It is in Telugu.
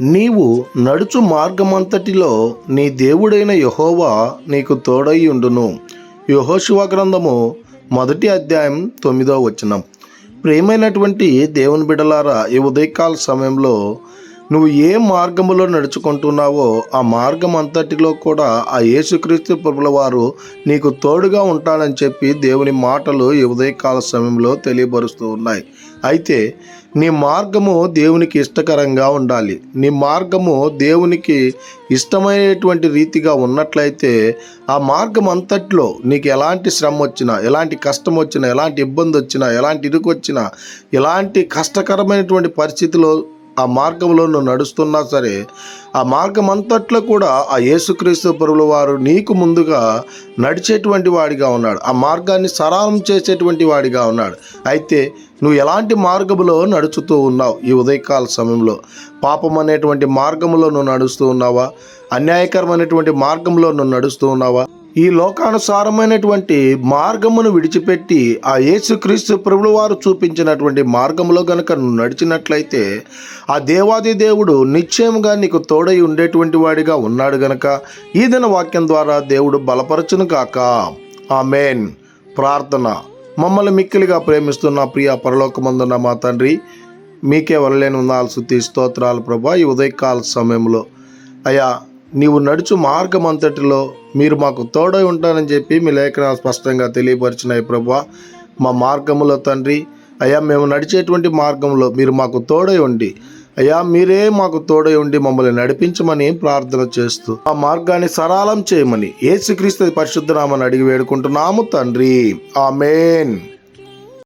నీవు నడుచు మార్గమంతటిలో నీ దేవుడైన యెహోవా నీకు తోడై ఉండును. యెహోషువ గ్రంథము 1 అధ్యాయం 9వ వచనం. ప్రియమైనటువంటి దేవుని బిడ్డలారా, ఈ ఉదయకాల సమయంలో నువ్వు ఏ మార్గములో నడుచుకుంటున్నావో ఆ మార్గం అంతటిలో కూడా ఆ యేసుక్రీస్తు ప్రభుల వారు నీకు తోడుగా ఉంటాడని చెప్పి దేవుని మాటలు ఈ ఉదయకాల సమయంలో తెలియబరుస్తూ ఉన్నాయి. అయితే నీ మార్గము దేవునికి ఇష్టకరంగా ఉండాలి. నీ మార్గము దేవునికి ఇష్టమైనటువంటి రీతిగా ఉన్నట్లయితే ఆ మార్గం అంతట్లో నీకు ఎలాంటి శ్రమ వచ్చినా, ఎలాంటి కష్టం వచ్చినా, ఎలాంటి ఇబ్బంది వచ్చినా, ఎలాంటి ఇరుకు వచ్చినా, ఎలాంటి కష్టకరమైనటువంటి పరిస్థితిలో ఆ మార్గంలో నువ్వు నడుస్తున్నా సరే, ఆ మార్గం అంతట్లో కూడా ఆ యేసుక్రీస్తు ప్రభుల వారు నీకు ముందుగా నడిచేటువంటి వాడిగా ఉన్నాడు. ఆ మార్గాన్ని సరళం చేసేటువంటి వాడిగా ఉన్నాడు. అయితే నువ్వు ఎలాంటి మార్గంలో నడుచుతూ ఉన్నావు? ఈ ఉదయకాల సమయంలో పాపం అనేటువంటి మార్గంలో నువ్వు నడుస్తూ ఉన్నావా? అన్యాయకరమైనటువంటి మార్గంలో నువ్వు నడుస్తూ ఉన్నావా? ఈ లోకానుసారమైనటువంటి మార్గమును విడిచిపెట్టి ఆ యేసుక్రీస్తు ప్రభుల వారు చూపించినటువంటి మార్గంలో గనుక నువ్వు నడిచినట్లయితే ఆ దేవాది దేవుడు నిశ్చయముగా నీకు తోడై ఉండేటువంటి వాడిగా ఉన్నాడు గనక ఈ దిన వాక్యం ద్వారా దేవుడు బలపరచును గాక. ఆమేన్. ప్రార్థన. మమ్మల్ని మిక్కిలిగా ప్రేమిస్తున్న ప్రియ పరలోకమందున్న మా తండ్రి, మీకే వరలేని వందనాలు, స్తుతి స్తోత్రాలు ప్రభా. ఈ ఉదయకాల సమయంలో అయ్యా, నీవు నడుచు మార్గం అంతటిలో మీరు మాకు తోడై ఉంటానని చెప్పి మీ లేఖనాలు స్పష్టంగా తెలియపరిచినాయి ప్రభా. మా మార్గంలో తండ్రి అయ్యా, మేము నడిచేటువంటి మార్గంలో మీరు మాకు తోడై ఉండి అయ్యా, మీరే మాకు తోడై ఉండి మమ్మల్ని నడిపించమని ప్రార్థన చేస్తూ ఆ మార్గాన్ని సరళం చేయమని యేసుక్రీస్తు పరిశుద్ధ నామమున అడిగి వేడుకుంటున్నాము తండ్రి. ఆమేన్.